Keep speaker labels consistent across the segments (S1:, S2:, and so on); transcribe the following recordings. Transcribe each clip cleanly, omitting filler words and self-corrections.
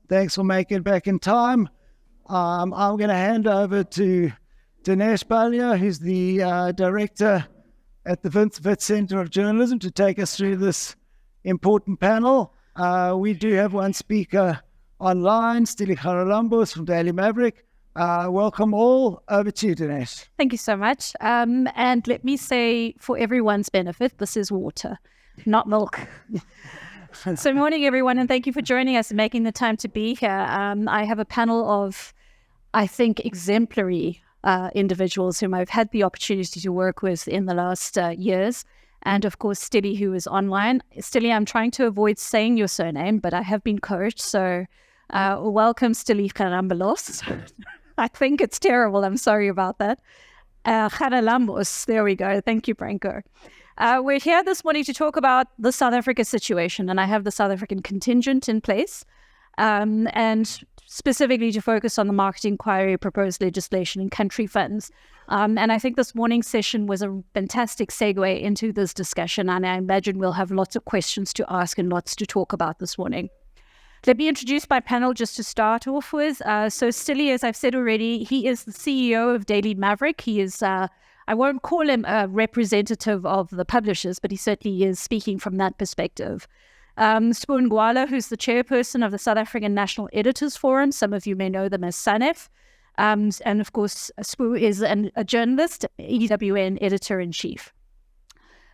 S1: Thanks for making it back in time. I'm going to hand over to Dinesh Balia, who's the director at the Vince Vitt Centre of Journalism, to take us through this important panel. We do have one speaker online, Stili Charalambos from Daily Maverick. Welcome all. Over to you, Dinesh.
S2: Thank you so much. And let me say, for everyone's benefit, this is water, not milk. So morning, everyone, and thank you for joining us and making the time to be here. I have a panel of, I think, exemplary individuals whom I've had the opportunity to work with in the last years. And of course, Stili, who is online. Stili, I'm trying to avoid saying your surname, but I have been coached. So welcome, Stili Charalambos. I think it's terrible. I'm sorry about that. Charalambos, there we go. Thank you, Branko. We're here this morning to talk about the South Africa situation, and I have the South African contingent in place, and specifically to focus on the market inquiry, proposed legislation and country funds. And I think this morning's session was a fantastic segue into this discussion, and I imagine we'll have lots of questions to ask and lots to talk about this morning. Let me introduce my panel just to start off with. So Stili, as I've said already, he is the CEO of Daily Maverick. He is I won't call him a representative of the publishers, but he certainly is speaking from that perspective. Sipho Ngwala, who's the chairperson of the South African National Editors Forum. Some of you may know them as SANEF. And of course, Sipho is a journalist, EWN editor-in-chief.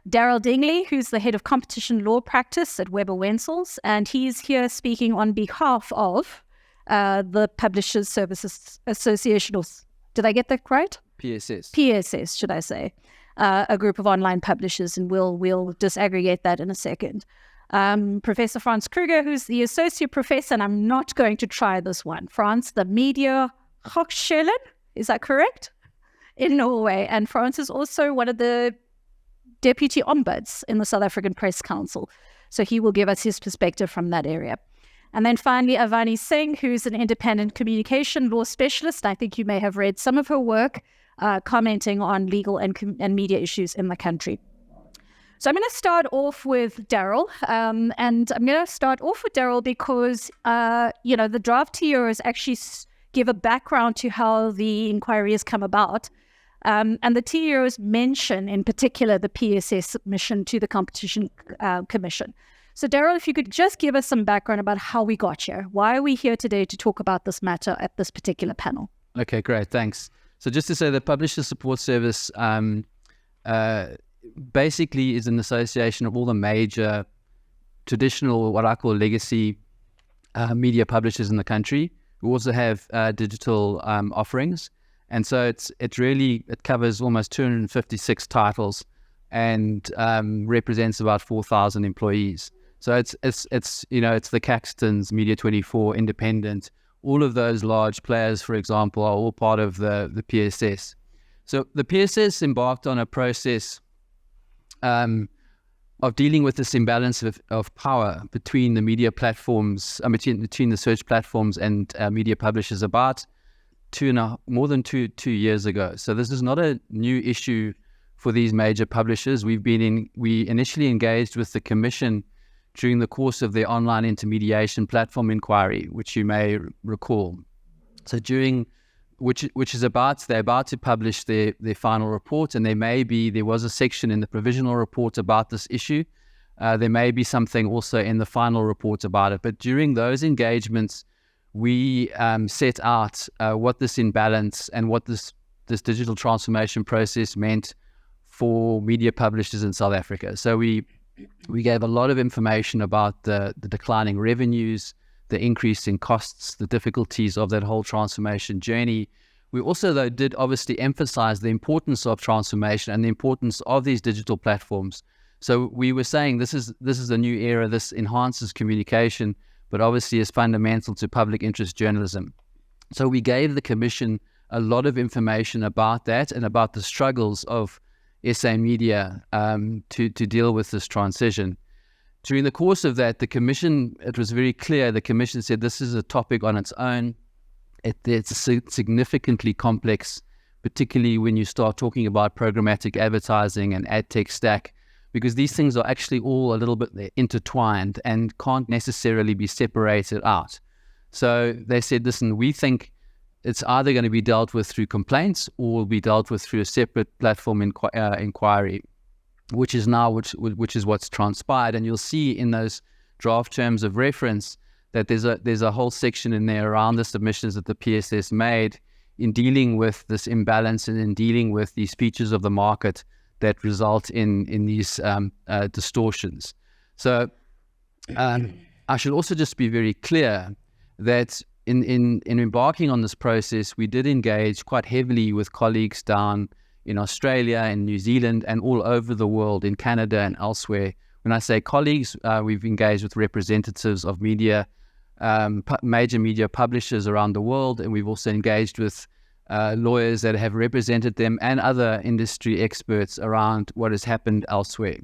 S2: Daryl Dingley, who's the head of competition law practice at Weber Wentzel's, and he's here speaking on behalf of the Publishers Services Association. Did I get that right? PSS, should I say, a group of online publishers, and we'll disaggregate that in a second. Professor Frans Kruger, who's the associate professor, and I'm not going to try this one. Frans, the Media Hochschule, is that correct? In Norway. And Frans is also one of the deputy ombuds in the South African Press Council. So he will give us his perspective from that area. And then finally, Avani Singh, who's an independent communication law specialist. I think you may have read some of her work commenting on legal and media issues in the country. So I'm going to start off with Daryl. And I'm going to start off with Daryl because, the draft TOs actually give a background to how the inquiry has come about. And the TOs mention, in particular, the PSS submission to the Competition Commission. So, Daryl, if you could just give us some background about how we got here. Why are we here today to talk about this matter at this particular panel?
S3: Okay, great. Thanks. So just to say, the Publisher Support Service basically is an association of all the major traditional, what I call legacy media publishers in the country. We also have digital offerings. And so it covers almost 256 titles and represents about 4,000 employees. So it's the Caxtons, Media 24, Independent, all of those large players, for example, are all part of the PSS. So the PSS embarked on a process of dealing with this imbalance of power between the media platforms, between the search platforms and media publishers about more than two years ago. So this is not a new issue for these major publishers. We initially engaged with the Commission during the course of their online intermediation platform inquiry, which you may recall. So they're about to publish their final report, and there was a section in the provisional report about this issue. There may be something also in the final report about it. But during those engagements, we set out what this imbalance and what this digital transformation process meant for media publishers in South Africa. So we gave a lot of information about the declining revenues, the increase in costs, the difficulties of that whole transformation journey. We also, though, did obviously emphasize the importance of transformation and the importance of these digital platforms. So we were saying this is a new era, this enhances communication, but obviously is fundamental to public interest journalism. So we gave the Commission a lot of information about that and about the struggles of SA media to deal with this transition. During the course of that, the Commission, it was very clear, the Commission said this is a topic on its own. It's significantly complex, particularly when you start talking about programmatic advertising and ad tech stack, because these things are actually all a little bit intertwined and can't necessarily be separated out. So they said, listen, we think it's either going to be dealt with through complaints or will be dealt with through a separate platform inquiry, which is what's transpired. And you'll see in those draft terms of reference that there's a whole section in there around the submissions that the PSS made in dealing with this imbalance and in dealing with these features of the market that result in these distortions. So I should also just be very clear that in embarking on this process, we did engage quite heavily with colleagues down in Australia and New Zealand and all over the world, in Canada and elsewhere. When I say colleagues, we've engaged with representatives of media, major media publishers around the world, and we've also engaged with lawyers that have represented them and other industry experts around what has happened elsewhere.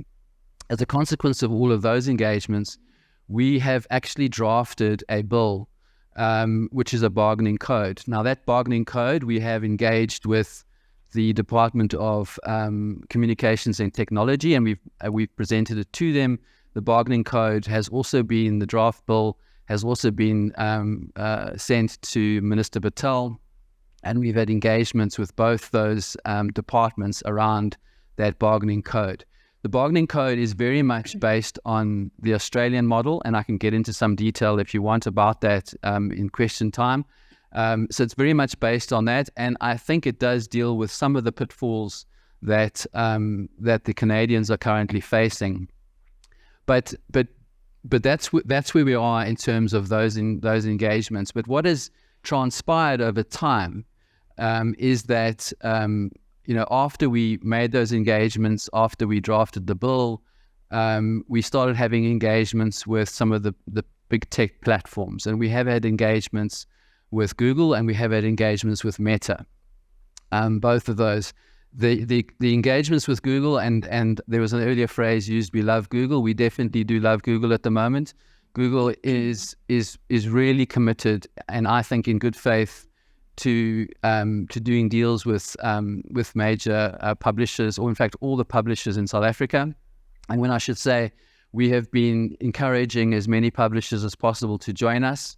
S3: As a consequence of all of those engagements, we have actually drafted a bill, which is a bargaining code. Now, that bargaining code, we have engaged with the Department of Communications and Technology, and we've presented it to them. The bargaining code has also been, the draft bill has also been sent to Minister Patel, and we've had engagements with both those departments around that bargaining code. The bargaining code is very much based on the Australian model, and I can get into some detail if you want about that in question time. So it's very much based on that, and I think it does deal with some of the pitfalls that the Canadians are currently facing. But that's where we are in terms of those engagements. But what has transpired over time is that after we made those engagements, after we drafted the bill, we started having engagements with some of the big tech platforms, and we have had engagements with Google and we have had engagements with Meta. Both of those, the engagements with Google, and there was an earlier phrase used, we love Google. We definitely do love Google at the moment. Google is really committed, and I think in good faith, to doing deals with major publishers, or in fact all the publishers in South Africa. And when I should say, we have been encouraging as many publishers as possible to join us.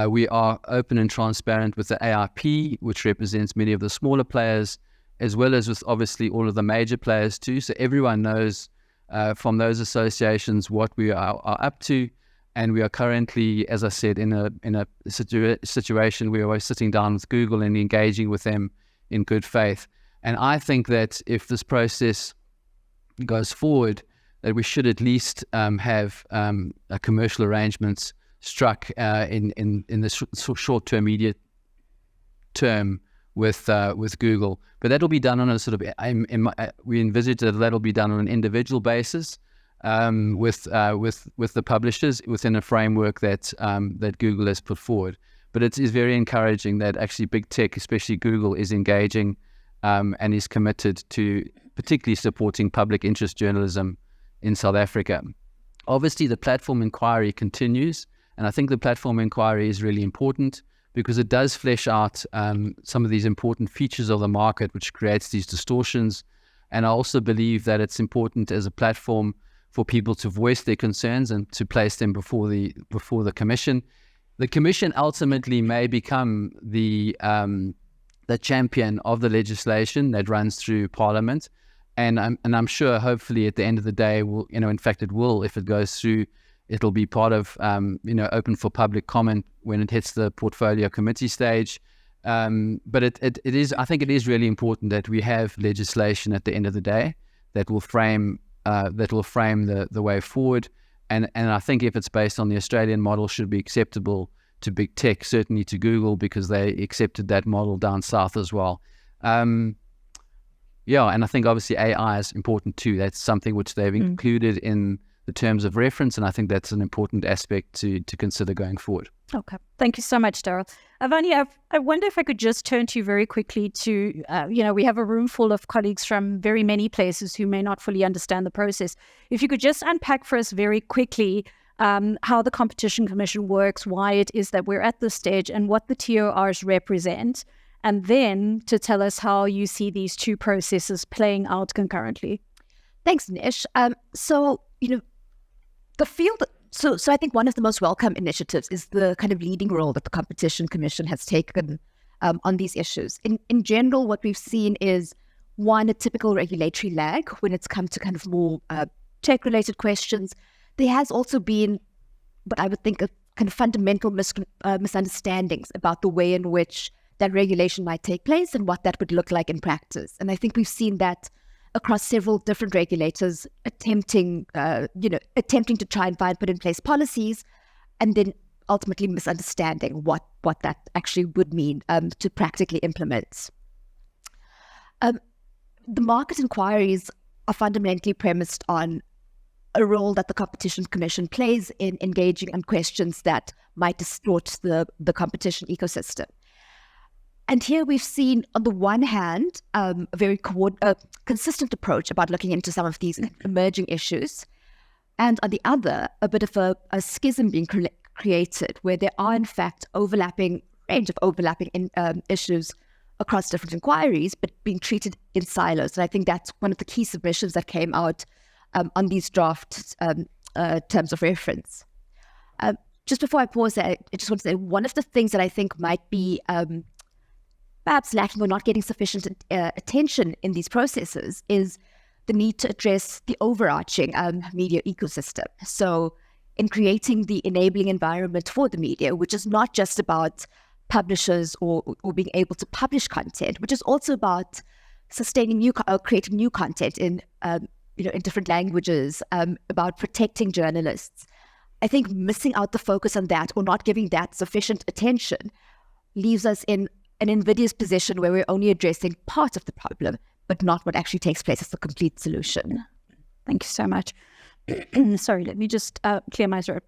S3: We are open and transparent with the AIP, which represents many of the smaller players, as well as with obviously all of the major players too. So everyone knows from those associations what we are up to. And we are currently, as I said, in a situation where we're sitting down with Google and engaging with them in good faith. And I think that if this process goes forward, that we should at least have a commercial arrangements struck in the short-term, immediate term with Google. But that'll be done on a sort of, we envisage that that'll be done on an individual basis. With the publishers within a framework that Google has put forward. But it is very encouraging that actually big tech, especially Google, is engaging and is committed to particularly supporting public interest journalism in South Africa. Obviously, the platform inquiry continues, and I think the platform inquiry is really important because it does flesh out some of these important features of the market, which creates these distortions. And I also believe that it's important as a platform for people to voice their concerns and to place them before the commission. The commission ultimately may become the champion of the legislation that runs through Parliament, and I'm sure, hopefully, at the end of the day, in fact, it will. If it goes through, it'll be part of open for public comment when it hits the portfolio committee stage. But it is, I think, it is really important that we have legislation at the end of the day that will frame the way forward, and I think if it's based on the Australian model, should be acceptable to big tech, certainly to Google, because they accepted that model down south as well. And I think obviously AI is important too. That's something which they've included in the terms of reference, and I think that's an important aspect to consider going forward.
S2: Okay. Thank you so much, Daryl. Avani, I wonder if I could just turn to you very quickly to, we have a room full of colleagues from very many places who may not fully understand the process. If you could just unpack for us very quickly how the Competition Commission works, why it is that we're at this stage, and what the TORs represent, and then to tell us how you see these two processes playing out concurrently.
S4: Thanks, Nish. The field So I think one of the most welcome initiatives is the kind of leading role that the Competition Commission has taken on these issues. In general, what we've seen is, one, a typical regulatory lag when it's come to kind of more tech-related questions. There has also been, what I would think, a kind of fundamental misunderstandings about the way in which that regulation might take place and what that would look like in practice. And I think we've seen that across several different regulators attempting to try and put in place policies, and then ultimately misunderstanding what that actually would mean to practically implement. The market inquiries are fundamentally premised on a role that the Competition Commission plays in engaging on questions that might distort the competition ecosystem. And here we've seen, on the one hand, a very consistent approach about looking into some of these emerging issues, and on the other, a bit of a schism being created where there are, in fact, range of overlapping issues across different inquiries, but being treated in silos. And I think that's one of the key submissions that came out on these draft terms of reference. Just before I pause there, I just want to say one of the things that I think might be perhaps lacking or not getting sufficient attention in these processes is the need to address the overarching media ecosystem. So in creating the enabling environment for the media, which is not just about publishers or being able to publish content, which is also about sustaining creating new content in different languages, about protecting journalists. I think missing out the focus on that, or not giving that sufficient attention, leaves us in an invidious position where we're only addressing part of the problem, but not what actually takes place as the complete solution.
S2: Thank you so much. Sorry, let me just clear my throat.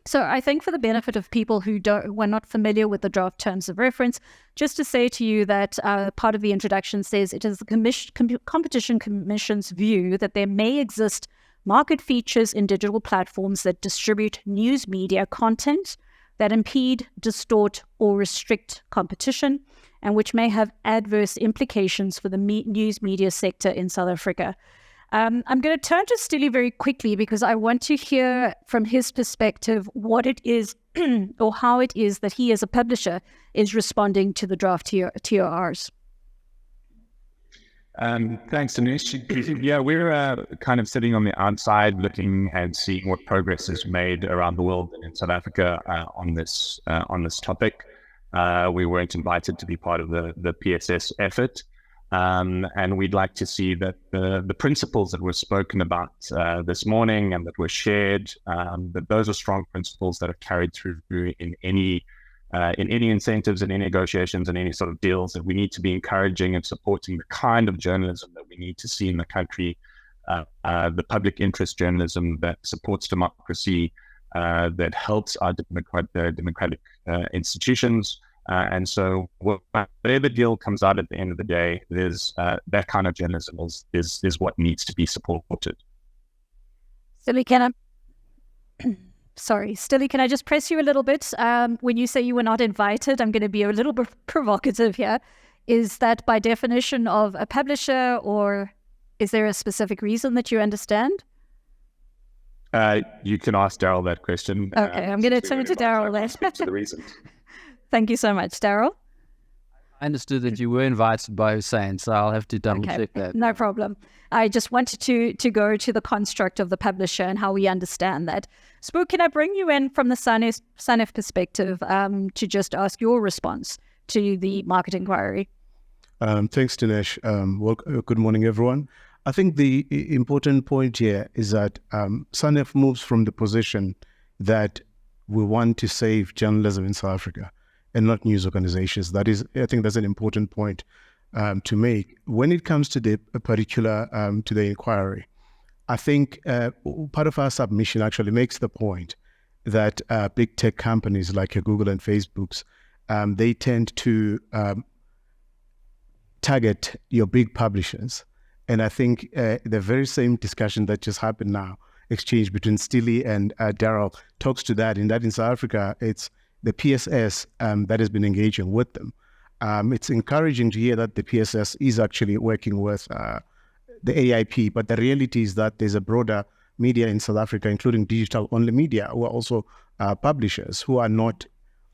S2: So I think for the benefit of people who were not familiar with the draft terms of reference, just to say to you that part of the introduction says it is the Competition Commission's view that there may exist market features in digital platforms that distribute news media content that impede, distort, or restrict competition, and which may have adverse implications for the news media sector in South Africa. I'm going to turn to Stili very quickly because I want to hear from his perspective what it is or how it is that he as a publisher is responding to the draft TORs.
S5: Thanks, Dinesh. Yeah, we're kind of sitting on the outside looking and seeing what progress is made around the world and in South Africa on this topic. We weren't invited to be part of the PSS effort. And we'd like to see that the principles that were spoken about this morning and that were shared, that those are strong principles that are carried through in any incentives, in any negotiations, and any sort of deals, that we need to be encouraging and supporting the kind of journalism that we need to see in the country, the public interest journalism that supports democracy, that helps our democratic institutions. And so whatever deal comes out at the end of the day, there's that kind of journalism is what needs to be supported.
S2: Stili, can I just press you a little bit? When you say you were not invited, I'm going to be a little bit provocative here. Is that by definition of a publisher, or is there a specific reason that you understand?
S5: You can ask Daryl that question.
S2: Okay, I'm going to turn to Daryl then.
S5: To the reasons.
S2: Thank you so much. Daryl?
S3: I understood that you were invited by Hussein, so I'll have to double check that.
S2: No problem. I just wanted to go to the construct of the publisher and how we understand that. Spook, can I bring you in from the SANEF perspective to just ask your response to the market inquiry?
S6: Thanks, Dinesh. Good morning, everyone. I think the important point here is that SANEF moves from the position that we want to save journalism in South Africa and not news organizations. I think that's an important point to make. When it comes to the particular, to the inquiry, I think part of our submission actually makes the point that big tech companies like Google and Facebook's, they tend to target your big publishers. And I think the very same discussion that just happened now, exchange between Stili and Daryl, talks to that. In South Africa, it's the PSS that has been engaging with them. It's encouraging to hear that the PSS is actually working with the AIP, but the reality is that there's a broader media in South Africa, including digital-only media, who are also publishers, who are not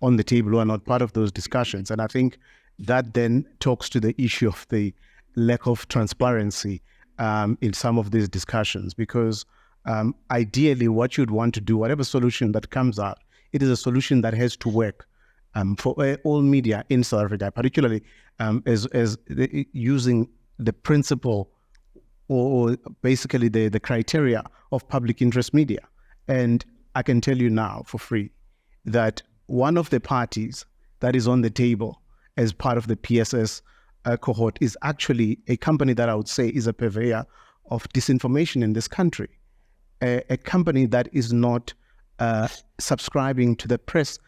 S6: on the table, who are not part of those discussions. And I think that then talks to the issue of the lack of transparency in some of these discussions, because ideally what you'd want to do, whatever solution that comes out, it is a solution that has to work for all media in South Africa, particularly using the principle or basically the criteria of public interest media. And I can tell you now for free that one of the parties that is on the table as part of the PSS cohort is actually a company that I would say is a purveyor of disinformation in this country, a company that is not subscribing to the press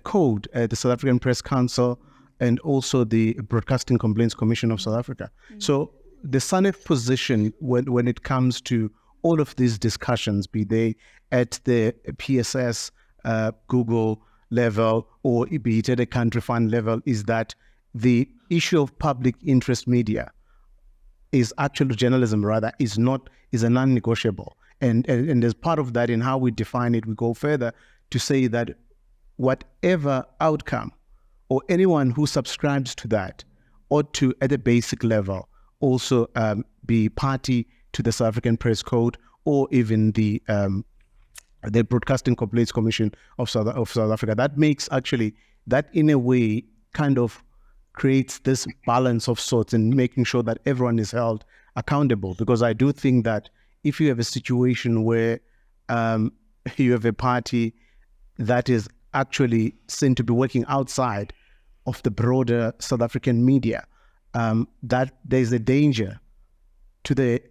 S6: code, the South African Press Council, and also the Broadcasting Complaints Commission of South Africa. So the SANEF position when it comes to all of these discussions, be they at the PSS, Google level, or be it at a country fund level, is that the issue of public interest media is actual journalism, rather, is a non-negotiable. And as part of that, in how we define it, we go further to say that whatever outcome or anyone who subscribes to that ought to, at a basic level, also be party to the South African Press Code or even the Broadcasting Complaints Commission of South Africa. That makes actually, that in a way kind of creates this balance of sorts in making sure that everyone is held accountable. Because I do think that if you have a situation where you have a party that is actually seen to be working outside of the broader South African media, that there's a danger to the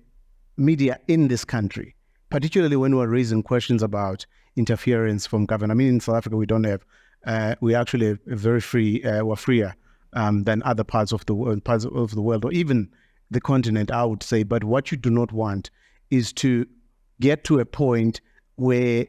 S6: media in this country, particularly when we're raising questions about interference from government. I mean, in South Africa, we don't have, we actually are very free, we're freer than other parts of the world, or even the continent, I would say. But what you do not want is to get to a point where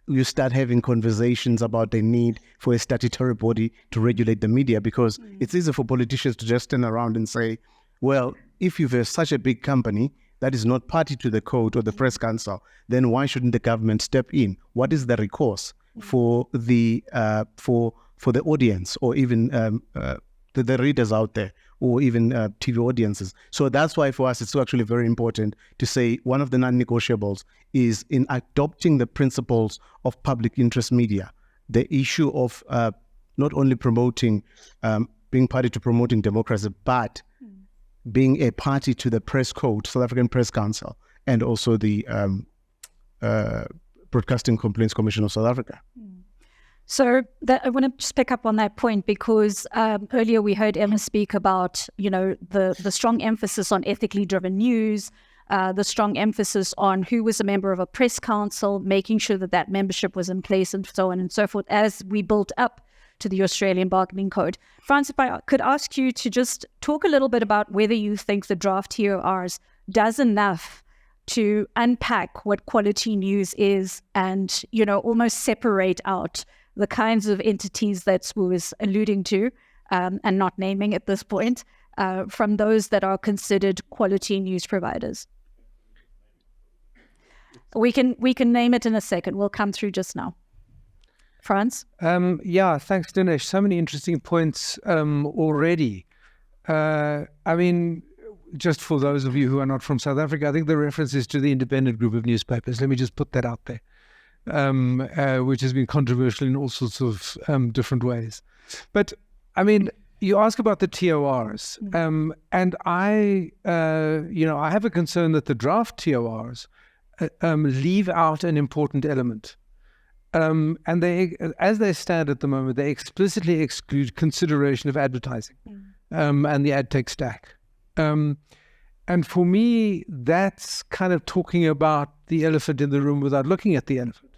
S6: you start having conversations about the need for a statutory body to regulate the media, because it's easy for politicians to just turn around and say, well, if you have such a big company that is not party to the code or the press council, then why shouldn't the government step in? What is the recourse for the audience, or even the readers out there, or even TV audiences? So that's why for us it's actually very important to say one of the non-negotiables is in adopting the principles of public interest media, the issue of not only promoting, being party to promoting democracy, but being a party to the press code, South African Press Council, and also the Broadcasting Complaints Commission of South Africa.
S2: So I want to just pick up on that point, because earlier we heard Emma speak about, the strong emphasis on ethically driven news, the strong emphasis on who was a member of a press council, making sure that membership was in place, and so on and so forth, as we built up to the Australian Bargaining Code. Frans, if I could ask you to just talk a little bit about whether you think the draft TORs does enough to unpack what quality news is, and, almost separate out the kinds of entities that Swu was alluding to, and not naming at this point, from those that are considered quality news providers. We can name it in a second. We'll come through just now. Frans?
S7: Yeah, thanks, Dinesh. So many interesting points already. I mean, just for those of you who are not from South Africa, I think the reference is to the Independent Group of Newspapers. Let me just put that out there. Which has been controversial in all sorts of different ways. But, I mean, you ask about the TORs, and I have a concern that the draft TORs leave out an important element. And they, as they stand at the moment, they explicitly exclude consideration of advertising and the ad tech stack. And for me, that's kind of talking about the elephant in the room without looking at the elephant,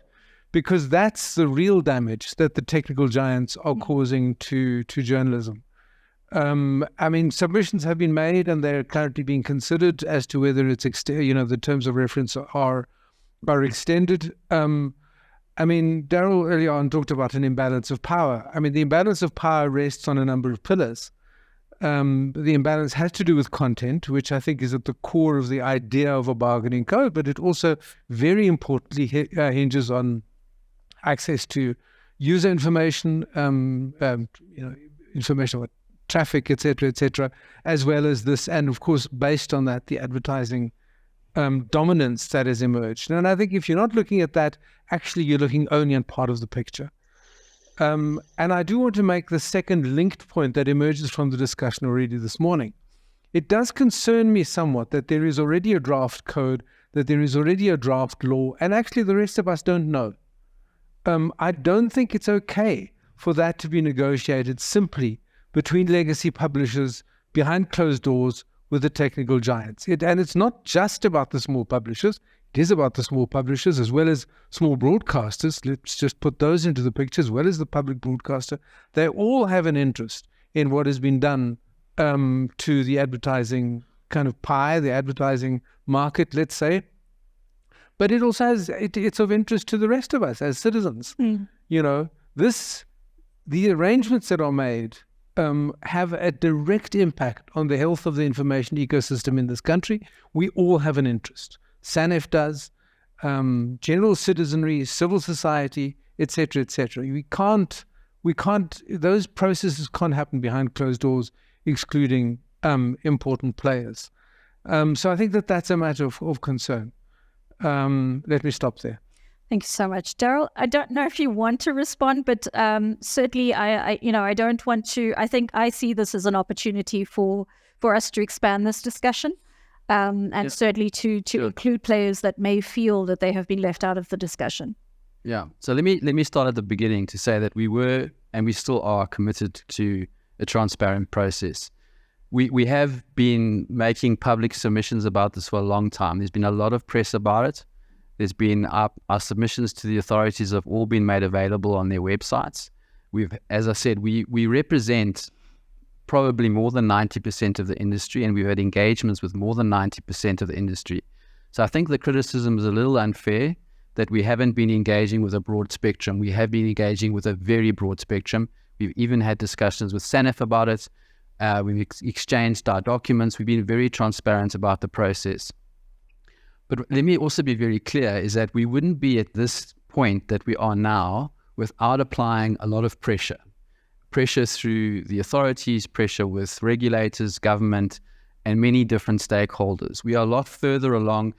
S7: because that's the real damage that the technical giants are causing to journalism. I mean, submissions have been made and they're currently being considered as to whether it's the terms of reference are extended. I mean, Daryl earlier on talked about an imbalance of power. I mean, the imbalance of power rests on a number of pillars. The imbalance has to do with content, which I think is at the core of the idea of a bargaining code, but it also very importantly hinges on access to user information, information about traffic, etc., as well as this, and of course, based on that, the advertising dominance that has emerged. And I think if you're not looking at that, actually you're looking only at part of the picture. And I do want to make the second linked point that emerges from the discussion already this morning. It does concern me somewhat that there is already a draft code, that there is already a draft law, and actually the rest of us don't know. I don't think it's okay for that to be negotiated simply between legacy publishers behind closed doors with the technical giants. And it's not just about the small publishers. It is about the small publishers as well as small broadcasters. Let's just put those into the picture, as well as the public broadcaster. They all have an interest in what has been done to the advertising kind of pie, the advertising market, let's say. But it also has, it's of interest to the rest of us as citizens. You know, the arrangements that are made have a direct impact on the health of the information ecosystem in this country. We all have an interest. SANEF does, general citizenry, civil society, etc., etc. We can't, those processes can't happen behind closed doors, excluding important players. So I think that that's a matter of concern. Let me stop there.
S2: Thank you so much, Daryl. I don't know if you want to respond, but certainly I don't want to. I think I see this as an opportunity for us to expand this discussion, and certainly to include players that may feel that they have been left out of the discussion.
S3: Yeah. So let me start at the beginning to say that we were and we still are committed to a transparent process. We have been making public submissions about this for a long time. There's been a lot of press about it. There's been our submissions to the authorities have all been made available on their websites. As I said, we represent probably more than 90% of the industry, and we've had engagements with more than 90% of the industry. So I think the criticism is a little unfair that we haven't been engaging with a broad spectrum. We have been engaging with a very broad spectrum. We've even had discussions with SANEF about it. We've exchanged our documents. We've been very transparent about the process. But let me also be very clear, is that we wouldn't be at this point that we are now without applying a lot of pressure through the authorities, pressure with regulators, government, and many different stakeholders. We are a lot further along.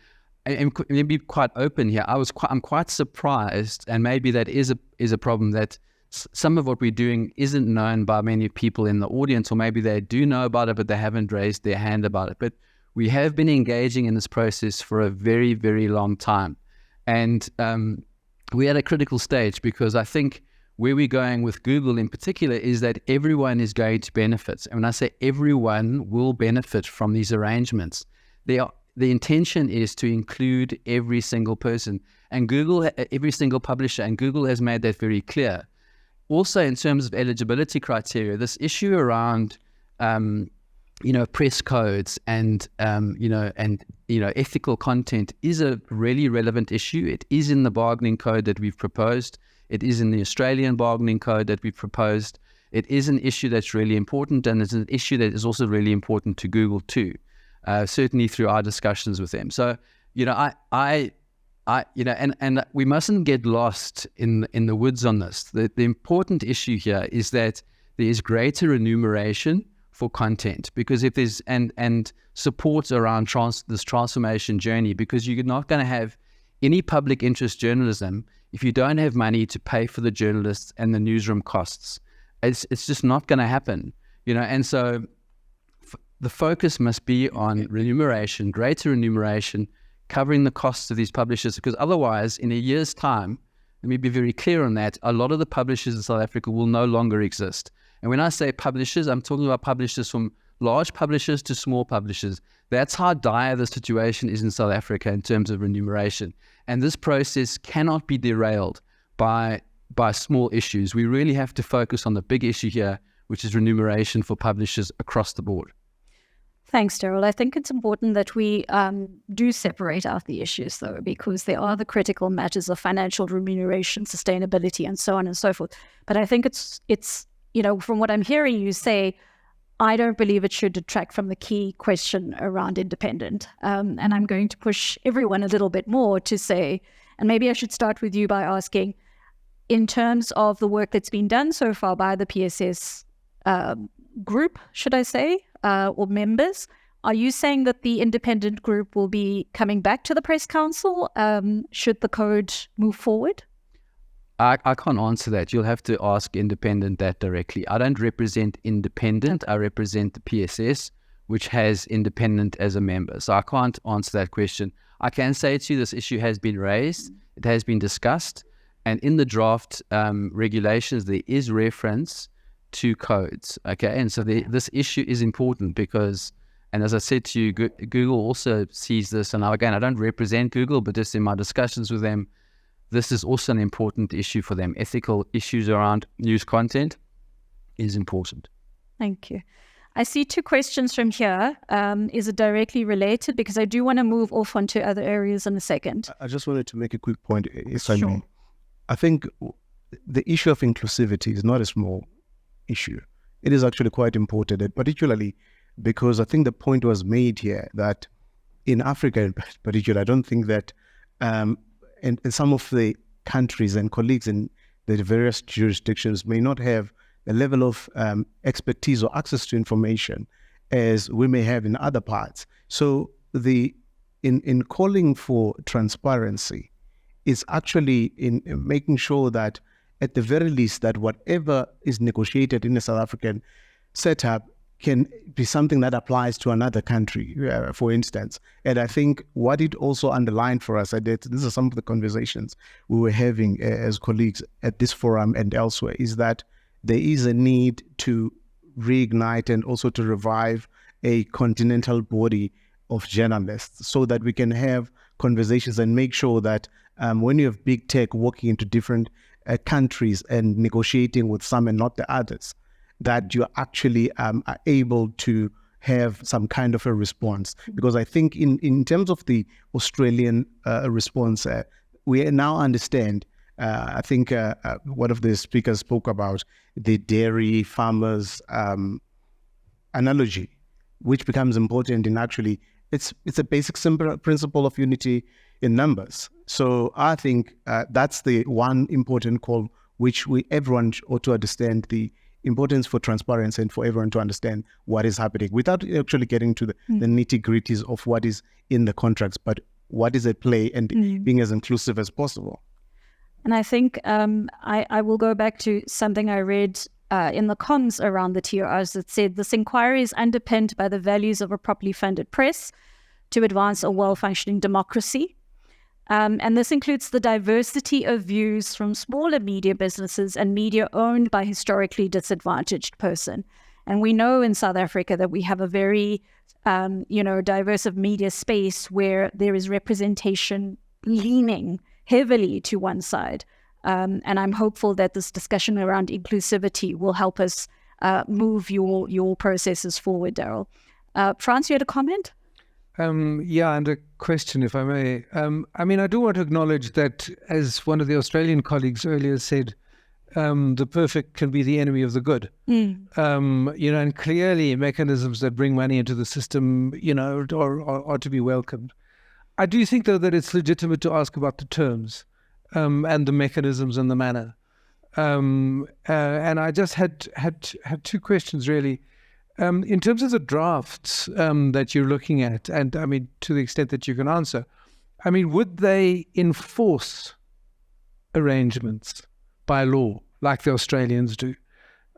S3: And let me be quite open here. I'm quite surprised, and maybe that is a problem, that some of what we're doing isn't known by many people in the audience, or maybe they do know about it, but they haven't raised their hand about it. But we have been engaging in this process for a very, very long time. And we're at a critical stage, because I think where we're going with Google in particular is that everyone is going to benefit. And when I say everyone will benefit from these arrangements, the intention is to include every single person, and Google, every single publisher, and Google has made that very clear. Also, in terms of eligibility criteria, this issue around press codes and ethical content is a really relevant issue. It is in the bargaining code that we've proposed. It is in the Australian bargaining code that we've proposed. It is an issue that's really important, and it's an issue that is also really important to Google too, certainly through our discussions with them. So, and we mustn't get lost in the woods on this. The important issue here is that there is greater remuneration for content, because if there's and support around this transformation journey, because you're not going to have any public interest journalism if you don't have money to pay for the journalists and the newsroom costs. It's just not going to happen, And so the focus must be on remuneration, greater remuneration, covering the costs of these publishers, because otherwise, in a year's time, let me be very clear on that, a lot of the publishers in South Africa will no longer exist. And when I say publishers, I'm talking about publishers from large publishers to small publishers. That's how dire the situation is in South Africa in terms of remuneration. And this process cannot be derailed by small issues. We really have to focus on the big issue here, which is remuneration for publishers across the board.
S2: Thanks, Daryl. I think it's important that we do separate out the issues, though, because there are the critical matters of financial remuneration, sustainability, and so on and so forth. But I think it's from what I'm hearing you say, I don't believe it should detract from the key question around independent. And I'm going to push everyone a little bit more to say, and maybe I should start with you by asking, in terms of the work that's been done so far by the PSS group, should I say, or members, are you saying that the independent group will be coming back to the Press Council should the code move forward?
S3: I can't answer that. You'll have to ask Independent that directly. I don't represent Independent. I represent the PSS, which has Independent as a member. So I can't answer that question. I can say to you this issue has been raised. It has been discussed. And in the draft regulations, there is reference to codes. Okay. And so this issue is important because, and as I said to you, Google also sees this. And again, I don't represent Google, but just in my discussions with them, this is also an important issue for them. Ethical issues around news content is important.
S2: Thank you. I see two questions from here. Is it directly related? Because I do want to move off onto other areas in a second.
S6: I just wanted to make a quick point, if I may. I think the issue of inclusivity is not a small issue. It is actually quite important, and particularly because I think the point was made here that in Africa in particular, I don't think that and some of the countries and colleagues in the various jurisdictions may not have the level of expertise or access to information as we may have in other parts. So in calling for transparency, is actually in making sure that at the very least that whatever is negotiated in a South African setup can be something that applies to another country, for instance. And I think what it also underlined for us, these are some of the conversations we were having as colleagues at this forum and elsewhere, is that there is a need to reignite and also to revive a continental body of journalists so that we can have conversations and make sure that when you have big tech walking into different countries and negotiating with some and not the others, that you actually are able to have some kind of a response. Because I think in terms of the Australian response, we now understand, I think one of the speakers spoke about the dairy farmers analogy, which becomes important in actually, it's a basic simple principle of unity in numbers. So I think that's the one important call, which everyone ought to understand the importance for transparency and for everyone to understand what is happening without actually getting to the nitty-gritties of what is in the contracts, but what is at play and being as inclusive as possible.
S2: And I think I will go back to something I read in the comms around the TORs that said this inquiry is underpinned by the values of a properly funded press to advance a well-functioning democracy. And this includes the diversity of views from smaller media businesses and media owned by historically disadvantaged person. And we know in South Africa that we have a very, diverse of media space where there is representation leaning heavily to one side. And I'm hopeful that this discussion around inclusivity will help us move your processes forward, Daryl. Frans, you had a comment?
S7: And a question, if I may. I do want to acknowledge that, as one of the Australian colleagues earlier said, the perfect can be the enemy of the good. And clearly mechanisms that bring money into the system, are to be welcomed. I do think, though, that it's legitimate to ask about the terms and the mechanisms and the manner. And I just had two questions, really. In terms of the drafts that you're looking at, and to the extent that you can answer, would they enforce arrangements by law like the Australians do?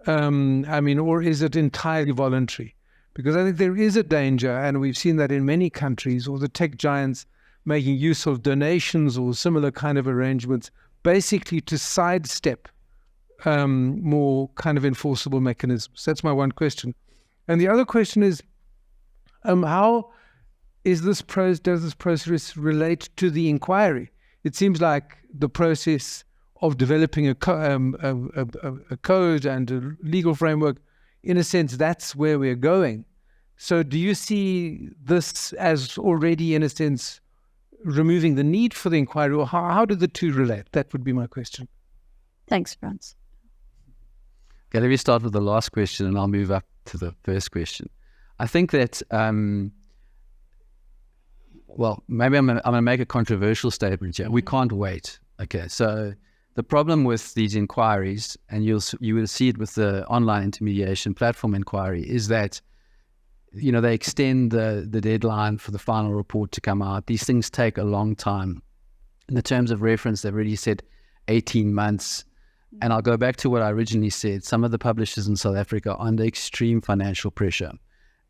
S7: Or is it entirely voluntary? Because I think there is a danger, and we've seen that in many countries, or the tech giants making use of donations or similar kind of arrangements, basically to sidestep more kind of enforceable mechanisms. That's my one question. And the other question is, how does this process relate to the inquiry? It seems like the process of developing a code and a legal framework, in a sense, that's where we're going. So do you see this as already, in a sense, removing the need for the inquiry, or how do the two relate? That would be my question.
S2: Thanks, Frans.
S3: Okay, let me start with the last question and I'll move up to the first question. I think that, well, maybe I'm going to make a controversial statement here. We can't wait. Okay, so the problem with these inquiries, and you will see it with the online intermediation platform inquiry, is that they extend the deadline for the final report to come out. These things take a long time. In the terms of reference, they've already said 18 months. And I'll go back to what I originally said. Some of the publishers in South Africa are under extreme financial pressure.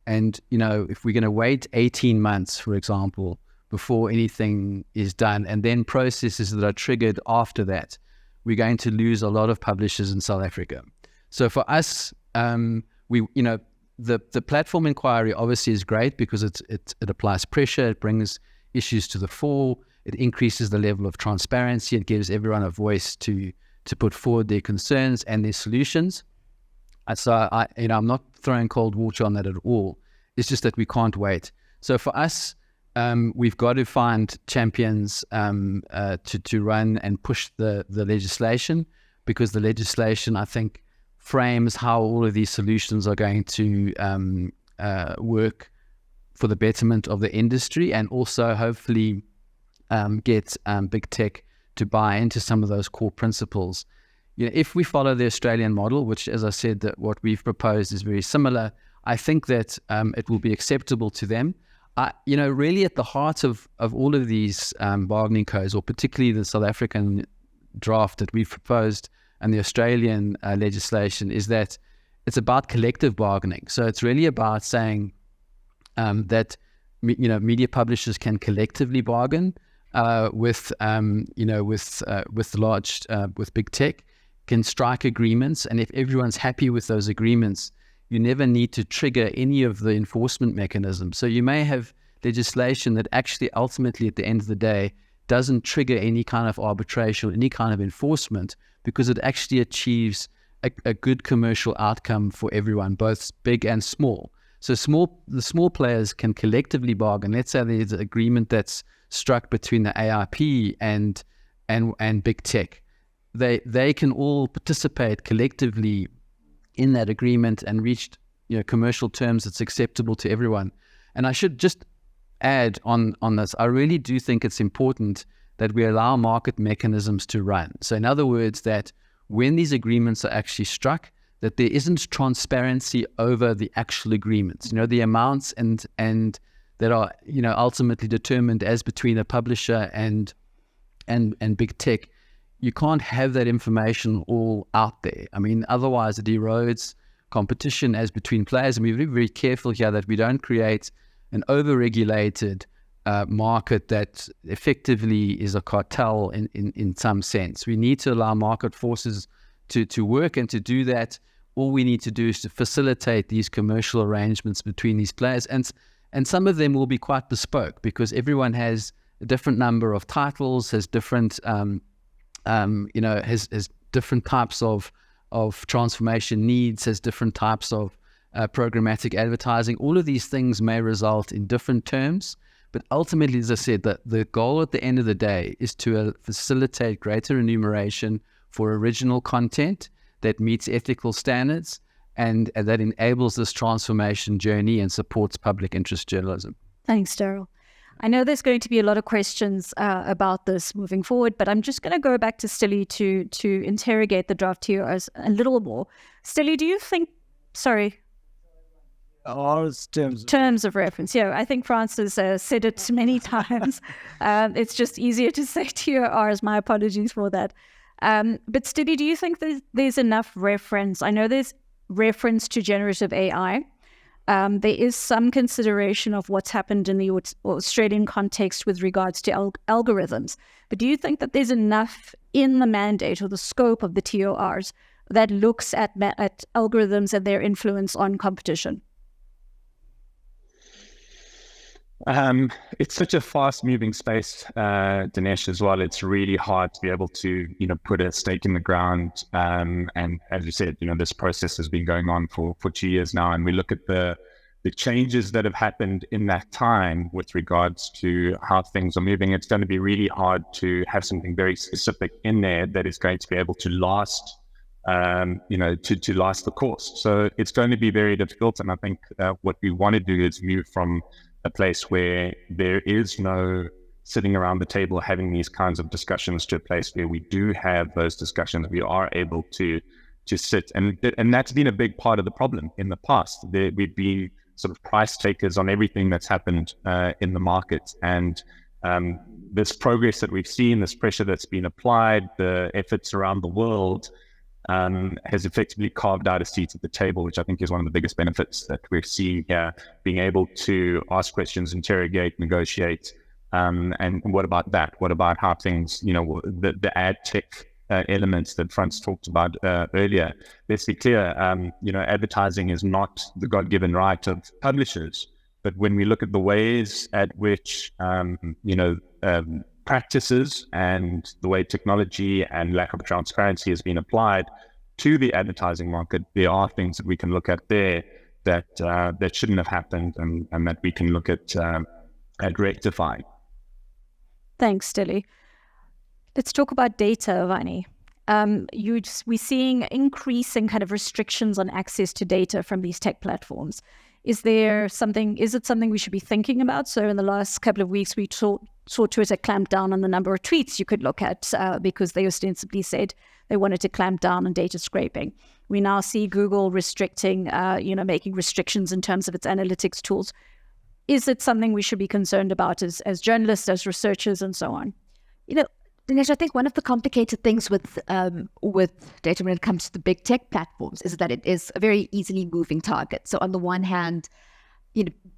S3: And, if we're going to wait 18 months, for example, before anything is done, and then processes that are triggered after that, we're going to lose a lot of publishers in South Africa. So for us, the platform inquiry obviously is great because it applies pressure, it brings issues to the fore, it increases the level of transparency, it gives everyone a voice to put forward their concerns and their solutions. And so I'm not throwing cold water on that at all. It's just that we can't wait. So for us, we've got to find champions to run and push the legislation, because the legislation, I think, frames how all of these solutions are going to work for the betterment of the industry, and also hopefully get big tech to buy into some of those core principles. If we follow the Australian model, which, as I said, that what we've proposed is very similar, I think that it will be acceptable to them. Really at the heart of all of these bargaining codes, or particularly the South African draft that we've proposed and the Australian legislation, is that it's about collective bargaining. So it's really about saying that media publishers can collectively bargain with big tech, can strike agreements, and if everyone's happy with those agreements, you never need to trigger any of the enforcement mechanisms. So you may have legislation that actually ultimately at the end of the day doesn't trigger any kind of arbitration or any kind of enforcement, because it actually achieves a good commercial outcome for everyone, both big and small. So the small players can collectively bargain. Let's say there's an agreement that's struck between the AIP and big tech. They can all participate collectively in that agreement and reach commercial terms that's acceptable to everyone. And I should just add on this, I really do think it's important that we allow market mechanisms to run. So in other words, that when these agreements are actually struck, that there isn't transparency over the actual agreements, the amounts and that are ultimately determined as between a publisher and big tech. You can't have that information all out there. I mean, otherwise it erodes competition as between players. And we're very, very careful here that we don't create an over-regulated market that effectively is a cartel in some sense. We need to allow market forces to work, and to do that, all we need to do is to facilitate these commercial arrangements between these players. And some of them will be quite bespoke, because everyone has a different number of titles, has different has different types of transformation needs, has different types of programmatic advertising. All of these things may result in different terms, but ultimately, as I said, the goal at the end of the day is to facilitate greater remuneration for original content that meets ethical standards and that enables this transformation journey and supports public interest journalism.
S2: Thanks, Daryl. I know there's going to be a lot of questions about this moving forward, but I'm just going to go back to Stilly to interrogate the draft TORs a little more. Stilly, do you think, terms of reference. Yeah, I think Francis said it many times. It's just easier to say TORs. My apologies for that. But Stilly, do you think there's enough reference? I know there's reference to generative AI. There is some consideration of what's happened in the Australian context with regards to algorithms. But do you think that there's enough in the mandate or the scope of the TORs that looks at algorithms and their influence on competition?
S5: It's such a fast-moving space, Dinesh, as well. It's really hard to be able to, put a stake in the ground. And as you said, this process has been going on for 2 years now, and we look at the changes that have happened in that time with regards to how things are moving. It's going to be really hard to have something very specific in there that is going to be able to last to last the course. So it's going to be very difficult. And I think what we want to do is move from a place where there is no sitting around the table having these kinds of discussions to a place where we do have those discussions. We are able to sit, and that's been a big part of the problem in the past. We've been sort of price takers on everything that's happened in the market, and this progress that we've seen, this pressure that's been applied, the efforts around the world has effectively carved out a seat at the table, which I think is one of the biggest benefits that we're seeing here, being able to ask questions, interrogate, negotiate. And what about that? What about how things, the ad tech elements that Frans talked about earlier? Let's be clear, advertising is not the God-given right of publishers. But when we look at the ways at which, practices and the way technology and lack of transparency has been applied to the advertising market, there are things that we can look at there that shouldn't have happened, and that we can look at rectifying.
S2: Thanks, Dilly. Let's talk about data, Vani. We're seeing increasing kind of restrictions on access to data from these tech platforms. Is it something we should be thinking about? So in the last couple of weeks, we saw Twitter clamp down on the number of tweets you could look at because they ostensibly said they wanted to clamp down on data scraping. We now see Google restricting, making restrictions in terms of its analytics tools. Is it something we should be concerned about as journalists, as researchers, and so on?
S4: Dinesh, I think one of the complicated things with data when it comes to the big tech platforms is that it is a very easily moving target. So on the one hand,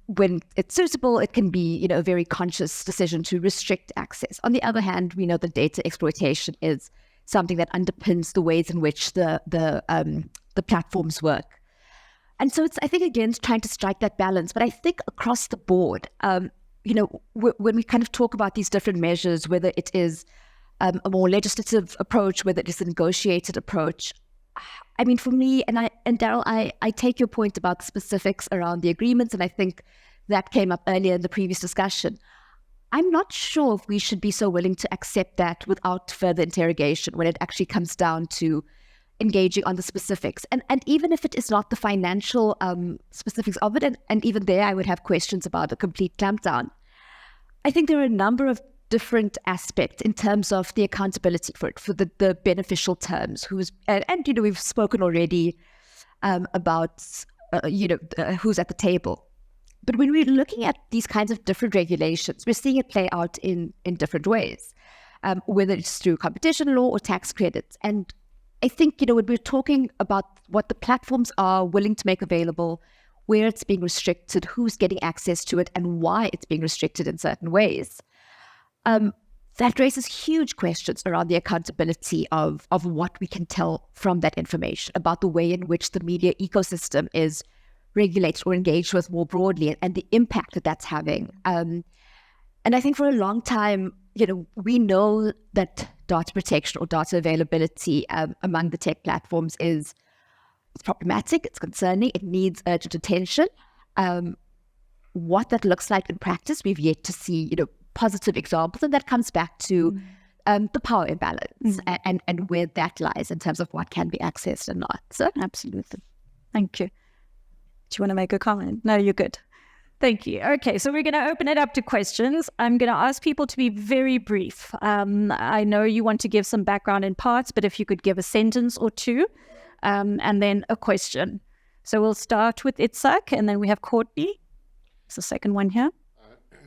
S4: when it's suitable, it can be, a very conscious decision to restrict access. On the other hand, we know that data exploitation is something that underpins the ways in which the platforms work. And so it's, I think, again, trying to strike that balance. But I think across the board, when we kind of talk about these different measures, whether it is a more legislative approach, whether it is a negotiated approach, I mean, for me, and Daryl, I take your point about the specifics around the agreements, and I think that came up earlier in the previous discussion. I'm not sure if we should be so willing to accept that without further interrogation when it actually comes down to engaging on the specifics. And even if it is not the financial specifics of it, and even there I would have questions about a complete clampdown, I think there are a number of different aspects in terms of the accountability for it, for the beneficial terms, we've spoken already about, who's at the table. But when we're looking at these kinds of different regulations, we're seeing it play out in different ways, whether it's through competition law or tax credits. And I think, when we're talking about what the platforms are willing to make available, where it's being restricted, who's getting access to it, and why it's being restricted in certain ways, that raises huge questions around the accountability of what we can tell from that information about the way in which the media ecosystem is regulated or engaged with more broadly, and the impact that that's having. And I think for a long time, we know that data protection or data availability among the tech platforms it's problematic, it's concerning, it needs urgent attention. What that looks like in practice, we've yet to see, positive examples, and that comes back to the power imbalance and where that lies in terms of what can be accessed and not. So,
S2: absolutely. Thank you. Do you want to make a comment? No, you're good. Thank you. Okay, so we're going to open it up to questions. I'm going to ask people to be very brief. I know you want to give some background in parts, but if you could give a sentence or two, and then a question. So we'll start with Itzhak, and then we have Courtney. It's the second one here.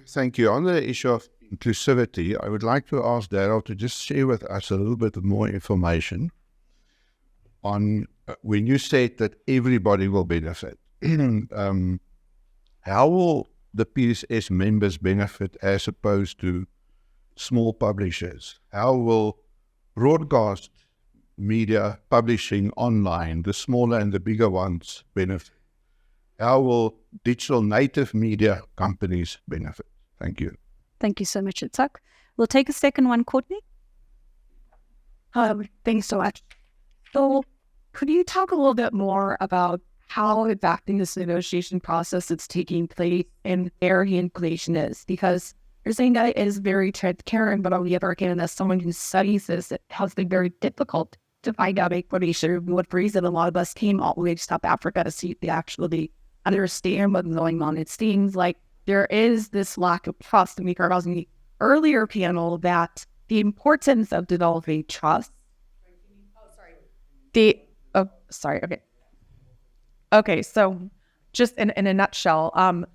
S8: Thank you. On the issue of inclusivity, I would like to ask Daryl to just share with us a little bit more information on when you said that everybody will benefit. How will the PSS members benefit as opposed to small publishers? How will broadcast media publishing online, the smaller and the bigger ones, benefit? How will digital native media companies benefit? Thank you.
S2: Thank you so much, Itzhak. We'll take a second one, Courtney.
S9: Thanks so much. So could you talk a little bit more about how exactly this negotiation process is taking place and where the inflation is? Because you're saying that it is very transparent, but on the other hand, as someone who studies this, it has been very difficult to find out information. What reason a lot of us came all the way to South Africa to see if they actually understand what's going on. It seems like there is this lack of trust. And we heard on the earlier panel that the importance of developing trust. Okay, so just in a nutshell,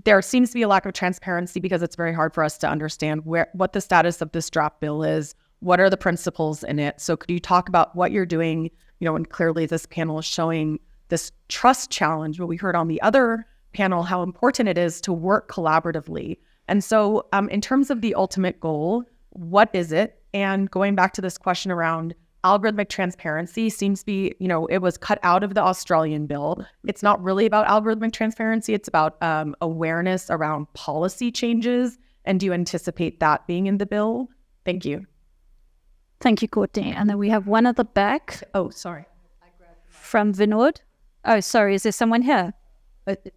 S9: there seems to be a lack of transparency because it's very hard for us to understand what the status of this draft bill is. What are the principles in it? So could you talk about what you're doing? And clearly this panel is showing this trust challenge, but we heard on the other panel how important it is to work collaboratively. And so in terms of the ultimate goal, what is it? And going back to this question around algorithmic transparency seems to be, it was cut out of the Australian bill. It's not really about algorithmic transparency. It's about awareness around policy changes. And do you anticipate that being in the bill? Thank you.
S2: Thank you, Courtney. And then we have one at the back.
S9: Oh, sorry.
S2: From Vinod. Oh, sorry. Is there someone here?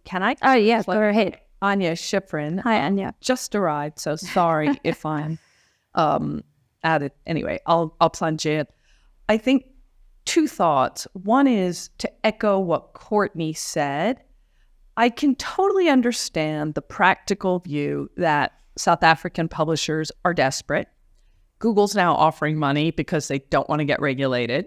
S9: Can I?
S2: Oh, yeah. Go ahead.
S9: Anya Schifrin.
S2: Hi, Anya.
S9: Just arrived, so sorry if I'm added. Anyway, I'll plunge in. I think two thoughts. One is to echo what Courtney said. I can totally understand the practical view that South African publishers are desperate. Google's now offering money because they don't want to get regulated.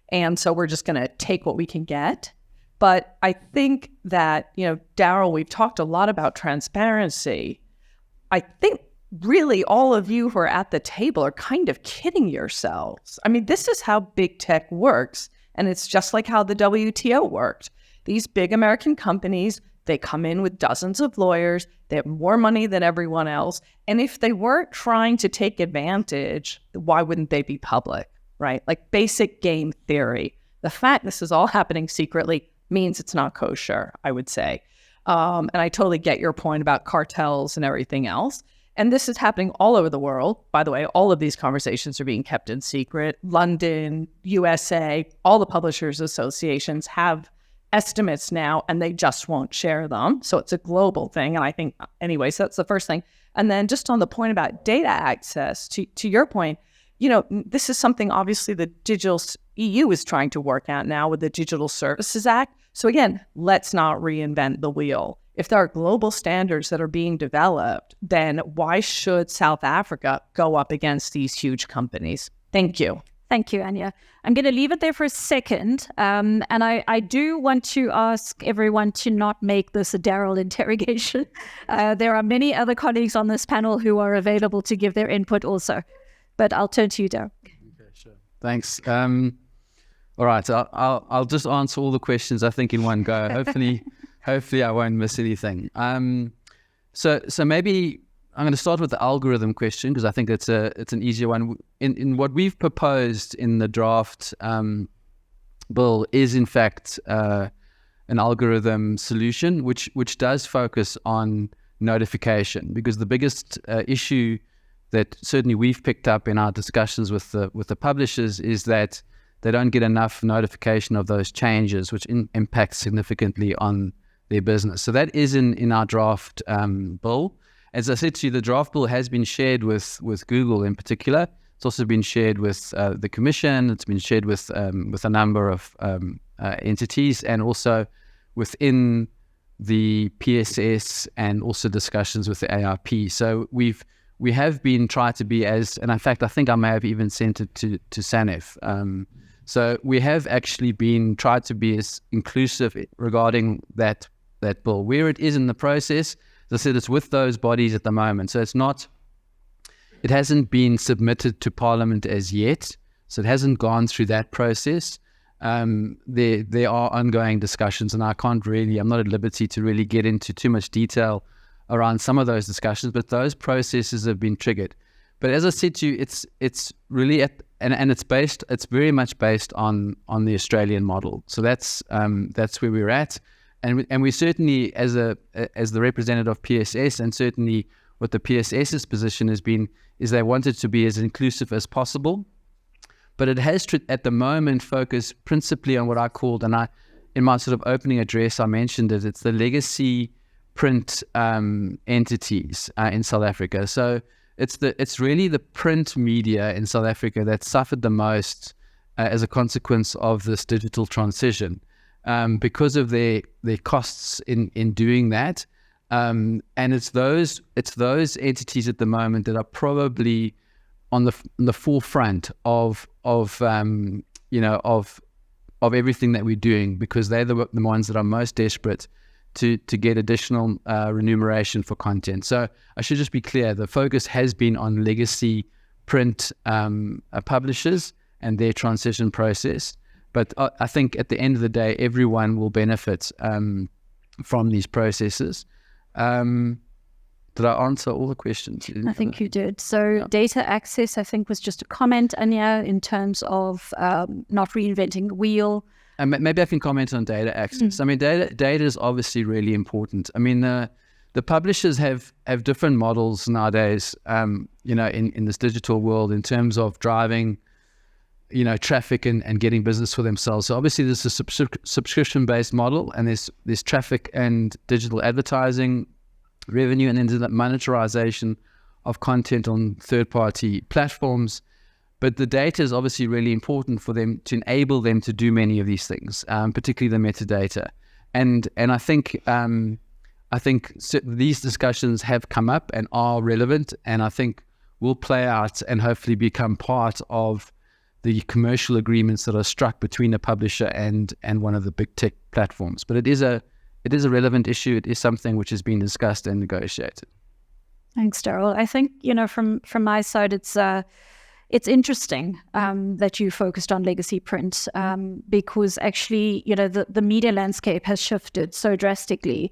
S9: And so we're just going to take what we can get. But I think that, Daryl, we've talked a lot about transparency. I think really all of you who are at the table are kind of kidding yourselves. I mean, this is how big tech works. And it's just like how the WTO worked. These big American companies, they come in with dozens of lawyers. They have more money than everyone else. And if they weren't trying to take advantage, why wouldn't they be public, right? Like basic game theory. The fact this is all happening secretly means it's not kosher, I would say. And I totally get your point about cartels and everything else. And this is happening all over the world. By the way, all of these conversations are being kept in secret. London, USA, all the publishers associations have estimates now, and they just won't share them. So it's a global thing. And I think, anyway, so that's the first thing. And then just on the point about data access, to your point, this is something obviously the digital EU is trying to work out now with the Digital Services Act. So again, let's not reinvent the wheel. If there are global standards that are being developed, then why should South Africa go up against these huge companies? Thank you.
S2: Thank you, Anya. I'm going to leave it there for a second. And I do want to ask everyone to not make this a Daryl interrogation. There are many other colleagues on this panel who are available to give their input also. But I'll turn to you, Daryl.
S3: Okay, sure. Thanks. All right. I'll just answer all the questions, I think, in one go. Hopefully I won't miss anything. So maybe I'm going to start with the algorithm question because I think it's an easier one. In what we've proposed in the draft bill is in fact an algorithm solution which does focus on notification, because the biggest issue that certainly we've picked up in our discussions with the publishers is that they don't get enough notification of those changes, which impacts significantly on their business. So that is in our draft bill. As I said to you, the draft bill has been shared with Google in particular. It's also been shared with the Commission. It's been shared with a number of entities, and also within the PSS, and also discussions with the ARP. So we have been trying to be as, and in fact, I think I may have even sent it to SANEF. So we have actually been tried to be as inclusive regarding that bill. Where it is in the process, as I said, it's with those bodies at the moment. So it hasn't been submitted to Parliament as yet. So it hasn't gone through that process. There are ongoing discussions, and I'm not at liberty to really get into too much detail around some of those discussions, but those processes have been triggered. But as I said to you, it's really it's very much based on the Australian model. So that's where we're at, and we certainly, as the representative of PSS, and certainly what the PSS's position has been, is they wanted to be as inclusive as possible. But it has at the moment focused principally on what I called, and in my sort of opening address I mentioned it, it's the legacy print entities in South Africa. So it's really the print media in South Africa that suffered the most as a consequence of this digital transition, because of their costs in doing that. And it's those entities at the moment that are probably on the forefront of everything that we're doing, because they're the ones that are most desperate to get additional remuneration for content. So I should just be clear, the focus has been on legacy print publishers and their transition process. But I think at the end of the day, everyone will benefit from these processes. Did I answer all the questions?
S2: I think you did. So data access, I think, was just a comment, Anya, in terms of not reinventing the wheel.
S3: And maybe I can comment on data access. I mean, data is obviously really important. I mean, the publishers have different models nowadays, in this digital world in terms of driving, traffic and getting business for themselves. So obviously there's a subscription-based model, and there's traffic and digital advertising revenue, and then there's the monetization of content on third-party platforms. But the data is obviously really important for them to enable them to do many of these things, particularly the metadata. And I think these discussions have come up and are relevant, and I think will play out and hopefully become part of the commercial agreements that are struck between a publisher and one of the big tech platforms. But it is a relevant issue. It is something which has been discussed and negotiated.
S2: Thanks, Daryl. I think, from my side, it's interesting that you focused on legacy print, because actually, the media landscape has shifted so drastically.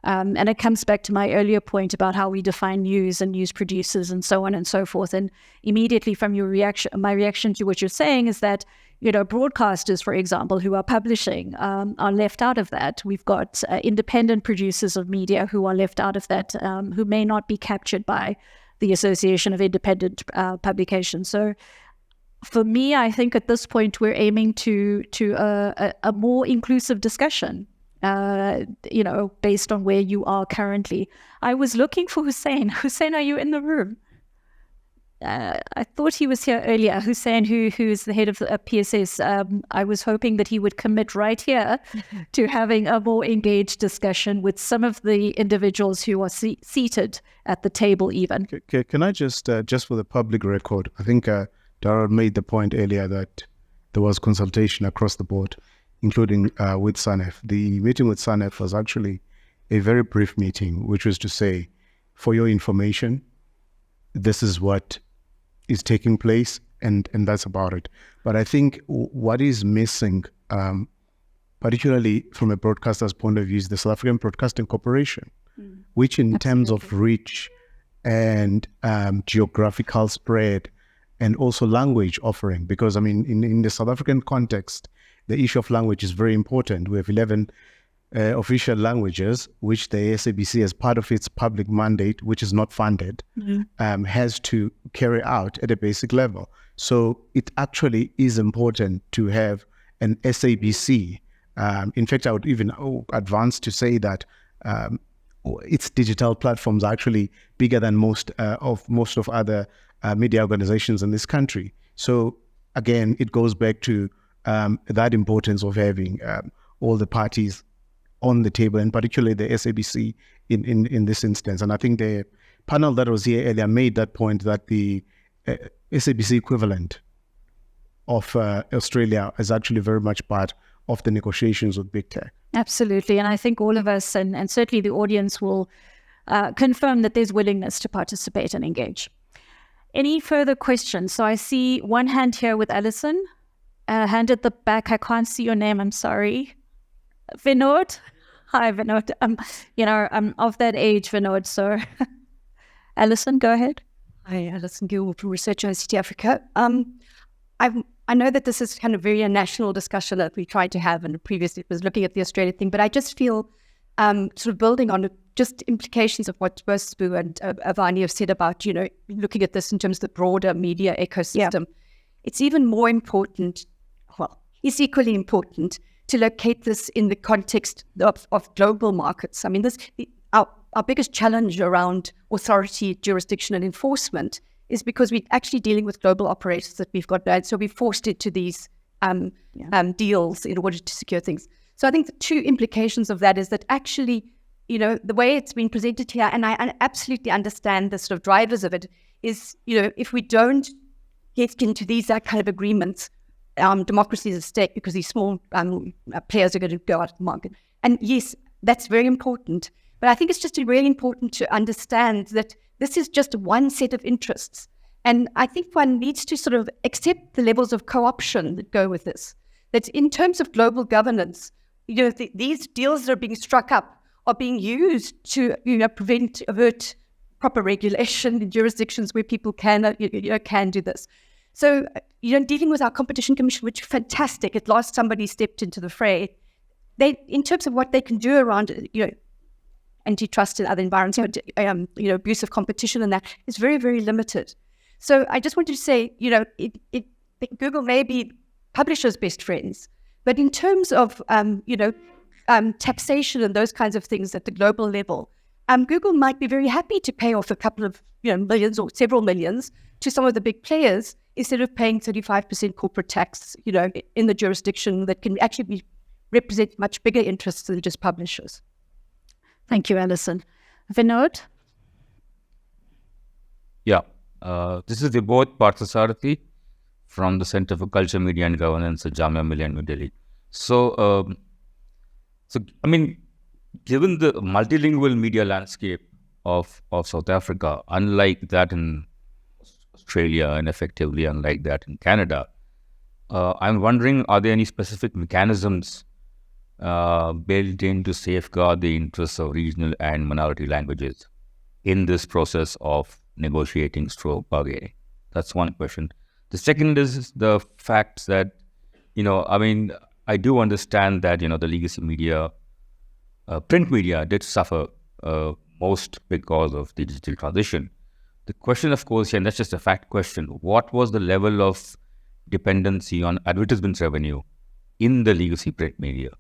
S2: And it comes back to my earlier point about how we define news and news producers and so on and so forth. And immediately from my reaction to what you're saying is that, broadcasters, for example, who are publishing are left out of that. We've got independent producers of media who are left out of that, who may not be captured by the Association of Independent Publications. So for me, I think at this point we're aiming to a more inclusive discussion. Based on where you are currently. I was looking for Hussein. Hussein, are you in the room? I thought he was here earlier. Hussein, who is the head of the PSS. I was hoping that he would commit right here to having a more engaged discussion with some of the individuals who are seated at the table even.
S6: Can I just for the public record, I think Darrell made the point earlier that there was consultation across the board, including with SANEF. The meeting with SANEF was actually a very brief meeting, which was to say, for your information, this is what is taking place, and that's about it. But I think what is missing, particularly from a broadcaster's point of view, is the South African Broadcasting Corporation, which in terms of reach and geographical spread and also language offering, because in the South African context, the issue of language is very important. We have 11 official languages, which the SABC, as part of its public mandate, which is not funded, has to carry out at a basic level. So it actually is important to have an SABC. In fact, I would even advance to say that its digital platforms are actually bigger than most of other media organizations in this country. So again, it goes back to that importance of having all the parties on the table, and particularly the SABC in this instance. And I think the panel that was here earlier made that point, that the SABC equivalent of Australia is actually very much part of the negotiations with big tech.
S2: Absolutely. And I think all of us, and certainly the audience, will confirm that there's willingness to participate and engage. Any further questions? So I see one hand here with Alison. Hand at the back. I can't see your name. I'm sorry. Vinod. Hi, Vinod. I'm of that age, Vinod. So, Alison, go ahead.
S10: Hi, Alison Gill from Research University Africa. I know that this is kind of very a national discussion that we tried to have, and previously it was looking at the Australia thing, but I just feel sort of building on just implications of what Sbu and Avani have said about, looking at this in terms of the broader media ecosystem. Yeah. It's even more important, it's equally important to locate this in the context of global markets. I mean, our biggest challenge around authority, jurisdiction, and enforcement is because we're actually dealing with global operators that we've got now. So we're forced into these deals in order to secure things. So I think the two implications of that is that actually, the way it's been presented here, and I absolutely understand the sort of drivers of it, is, if we don't get into these kind of agreements, democracy is at stake because these small players are going to go out of the market. And yes, that's very important. But I think it's just really important to understand that this is just one set of interests. And I think one needs to sort of accept the levels of co-option that go with this. That in terms of global governance, these deals that are being struck up are being used to, avert proper regulation in jurisdictions where people can do this. So, dealing with our competition commission, which is fantastic, at last somebody stepped into the fray. They, in terms of what they can do around, antitrust and other environments, abuse of competition and that is very, very limited. So I just wanted to say, Google may be publishers' best friends, but in terms of, taxation and those kinds of things at the global level, Google might be very happy to pay off a couple of millions or several millions to some of the big players instead of paying 35% corporate tax, in the jurisdiction that can actually represent much bigger interests than just publishers.
S2: Thank you, Alison. Vinod?
S11: Yeah, this is Vibodh Parthasarathy from the Center for Culture, Media and Governance at Jamia Millia, New Delhi. So, given the multilingual media landscape of South Africa, unlike that in Australia and effectively unlike that in Canada, I'm wondering, are there any specific mechanisms built in to safeguard the interests of regional and minority languages in this process of negotiating stroke bargaining? That's one question. The second is the fact that, I do understand that, the legacy media, print media did suffer most because of the digital transition. The question, of course, and that's just a fact question, what was the level of dependency on advertisement revenue in the legacy print media?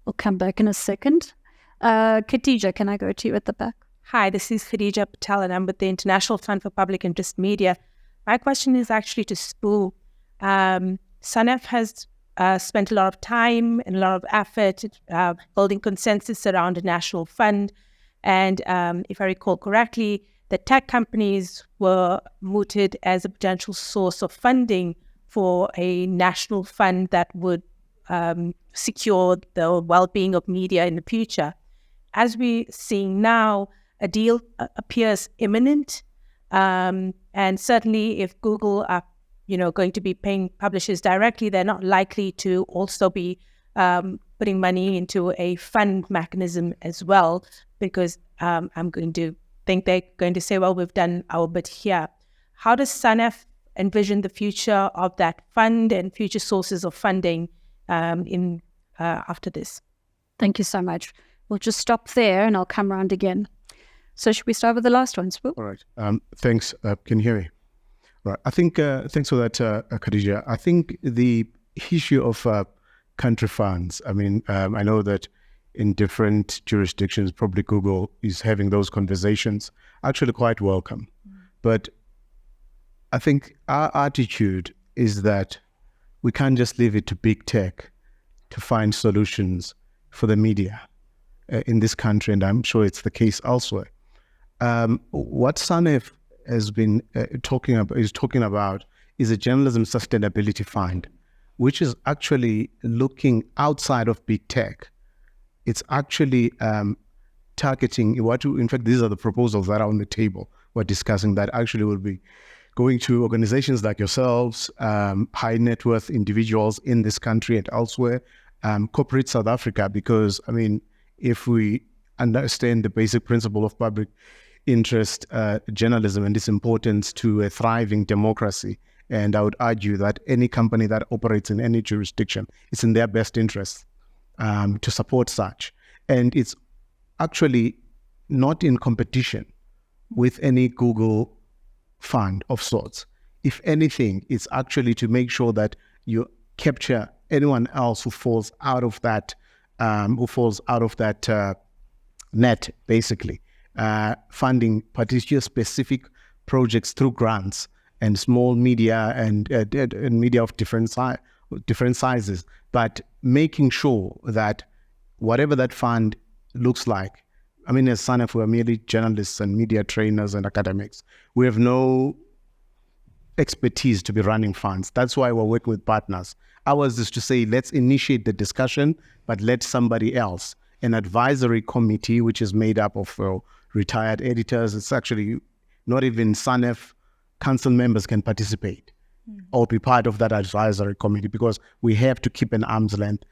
S2: We'll come back in a second. Khadija, can I go to you at the back?
S12: Hi, this is Khadija Patel, and I'm with the International Fund for Public Interest Media. My question is actually to Spoo. SANEF has spent a lot of time and a lot of effort building consensus around a national fund. And if I recall correctly, the tech companies were mooted as a potential source of funding for a national fund that would secure the well-being of media in the future. As we're seeing now, a deal appears imminent. And certainly if Google are, going to be paying publishers directly, they're not likely to also be putting money into a fund mechanism as well, because I'm going to think they're going to say, well, we've done our bit here. How does SANEF envision the future of that fund and future sources of funding after this?
S2: Thank you so much. We'll just stop there and I'll come around again. So should we start with the last one, Spoo?
S6: All right. Thanks. Can you hear me? Right. I think, thanks for that, Khadija. I think the issue of country funds, I know that in different jurisdictions, probably Google is having those conversations, actually quite welcome. But I think our attitude is that we can't just leave it to big tech to find solutions for the media in this country, and I'm sure it's the case elsewhere. What SANEF has been talking about is a journalism sustainability fund, which is actually looking outside of big tech. It's actually targeting in fact, these are the proposals that are on the table. We're discussing that actually will be going to organizations like yourselves, high net worth individuals in this country and elsewhere, corporate South Africa, because, if we understand the basic principle of public interest journalism and its importance to a thriving democracy, and I would argue that any company that operates in any jurisdiction, it's in their best interest to support such. And it's actually not in competition with any Google fund of sorts. If anything, it's actually to make sure that you capture anyone else who falls out of that net, basically, funding particular specific projects through grants and small media and media of different sizes, but making sure that whatever that fund looks like, I mean, as SANEF, we're merely journalists and media trainers and academics. We have no expertise to be running funds. That's why we're working with partners. Ours is to say, let's initiate the discussion, but let somebody else, an advisory committee, which is made up of retired editors. It's actually not even SANEF council members can participate or be part of that advisory committee, because we have to keep an arm's length.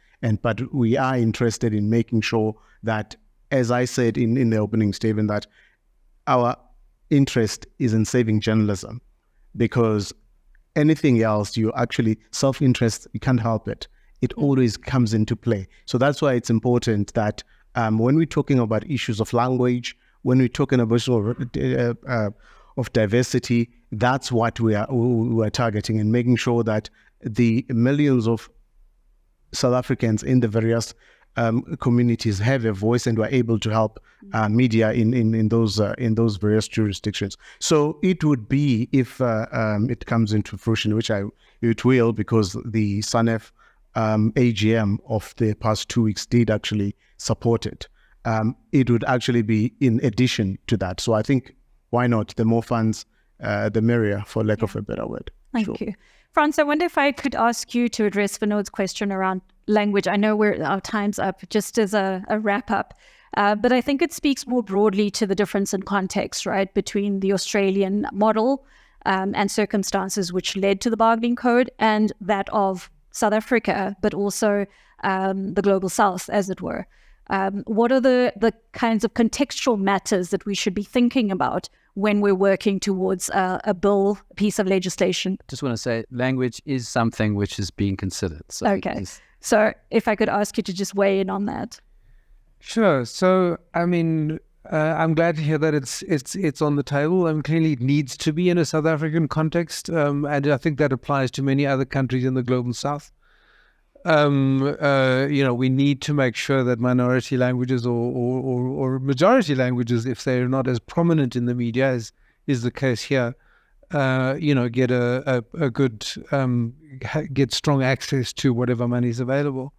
S6: But we are interested in making sure that, as I said in the opening statement, that our interest is in saving journalism, because anything else, you actually, self-interest, you can't help it. It always comes into play. So that's why it's important that when we're talking about issues of language, when we're talking about of diversity, that's what we are targeting, and making sure that the millions of South Africans in the various communities have a voice and were able to help media in those various jurisdictions. So it would be, if it comes into fruition, which it will, because the SANEF AGM of the past 2 weeks did actually support it. It would actually be in addition to that. So I think, why not? The more funds, the merrier, for lack of a better word.
S2: Thank you. Frans, I wonder if I could ask you to address Vinod's question around language. I know our time's up, just as a wrap up, but I think it speaks more broadly to the difference in context, right, between the Australian model and circumstances which led to the bargaining code, and that of South Africa, but also the global South, as it were. What are the kinds of contextual matters that we should be thinking about when we're working towards a piece of legislation?
S3: Just want to say, language is something which is being considered. So
S2: okay. So if I could ask you to just weigh in on that.
S7: Sure. So, I mean, I'm glad to hear that it's on the table. Clearly it needs to be in a South African context. And I think that applies to many other countries in the global South. We need to make sure that minority languages or majority languages, if they're not as prominent in the media as is the case here, get a good, get strong access to whatever money is available.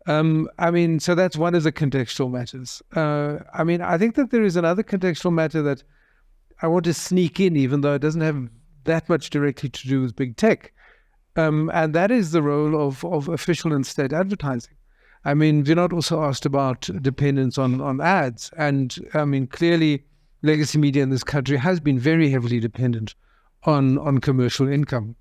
S7: So that's one of the contextual matters. I think that there is another contextual matter that I want to sneak in, even though it doesn't have that much directly to do with big tech. And that is the role of official and state advertising. Vinod also asked about dependence on ads. And clearly, legacy media in this country has been very heavily dependent on commercial income.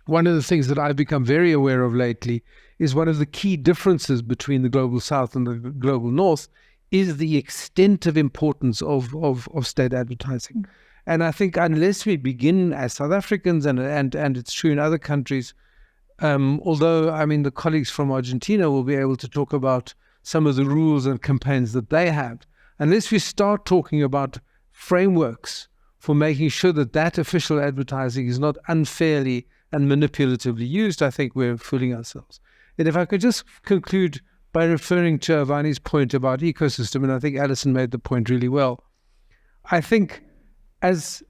S7: One of the things that I've become very aware of lately is one of the key differences between the global South and the global North is the extent of importance of state advertising. And I think unless we begin as South Africans, and it's true in other countries, although, the colleagues from Argentina will be able to talk about some of the rules and campaigns that they have, unless we start talking about frameworks for making sure that official advertising is not unfairly and manipulatively used, I think we're fooling ourselves. And if I could just conclude by referring to Avani's point about ecosystem, and I think Alison made the point really well, I think as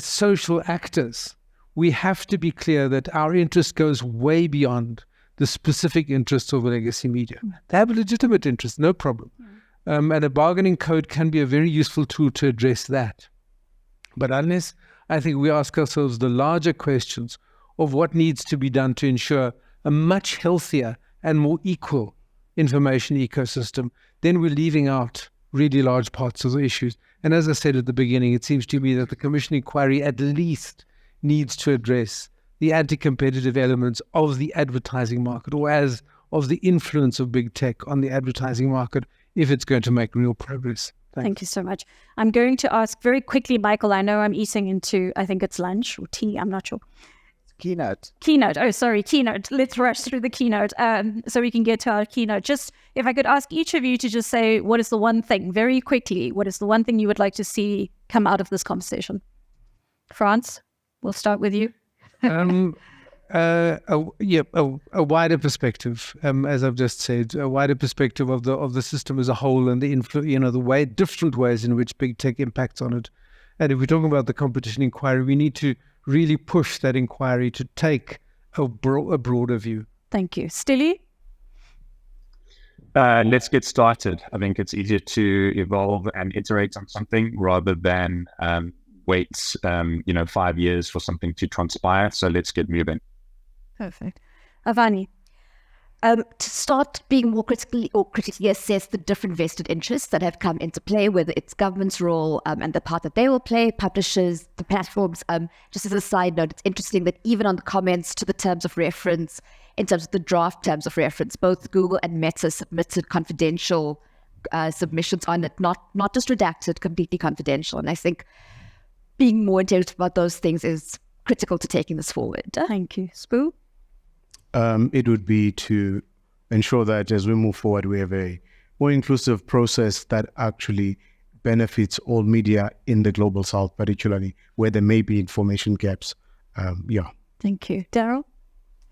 S7: social actors, we have to be clear that our interest goes way beyond the specific interests of legacy media. They have a legitimate interest, no problem. And a bargaining code can be a very useful tool to address that. But unless, I think, we ask ourselves the larger questions of what needs to be done to ensure a much healthier and more equal information ecosystem, then we're leaving out really large parts of the issues. And as I said at the beginning, it seems to me that the Commission inquiry at least needs to address the anti-competitive elements of the advertising market, or as of the influence of big tech on the advertising market, if it's going to make real progress.
S2: Thank you so much. I'm going to ask very quickly, Michael, I know I'm eating into, I think it's lunch or tea, I'm not sure.
S1: Keynote.
S2: Oh, sorry, keynote. Let's rush through the keynote so we can get to our keynote. Just if I could ask each of you to just say, what is the one thing, very quickly, what is the one thing you would like to see come out of this conversation? Frans, we'll start with you.
S7: A wider perspective, as I've just said, a wider perspective of the system as a whole, and different ways in which big tech impacts on it. And if we're talking about the competition inquiry, we need to really push that inquiry to take a broader view.
S2: Thank you. Stilly?
S5: Let's get started. I think it's easier to evolve and iterate on something rather than wait 5 years for something to transpire. So let's get moving.
S2: Perfect. Avani?
S4: To start being more critically assess the different vested interests that have come into play, whether it's government's role and the part that they will play, publishers, the platforms. Just as a side note, it's interesting that even on the comments to the terms of reference, in terms of the draft terms of reference, both Google and Meta submitted confidential submissions on it, not just redacted, completely confidential. And I think being more intelligent about those things is critical to taking this forward.
S2: Thank you. Spoo?
S6: It would be to ensure that as we move forward, we have a more inclusive process that actually benefits all media in the Global South, particularly where there may be information gaps.
S2: Thank you. Daryl?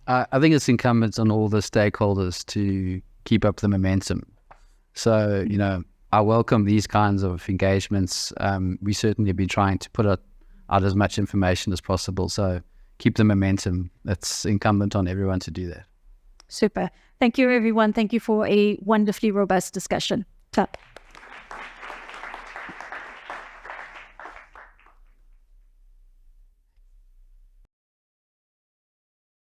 S3: I think it's incumbent on all the stakeholders to keep up the momentum. So, I welcome these kinds of engagements. We certainly have been trying to put out as much information as possible. So keep the momentum. It's incumbent on everyone to do that.
S2: Super. Thank you, everyone. Thank you for a wonderfully robust discussion. Clap.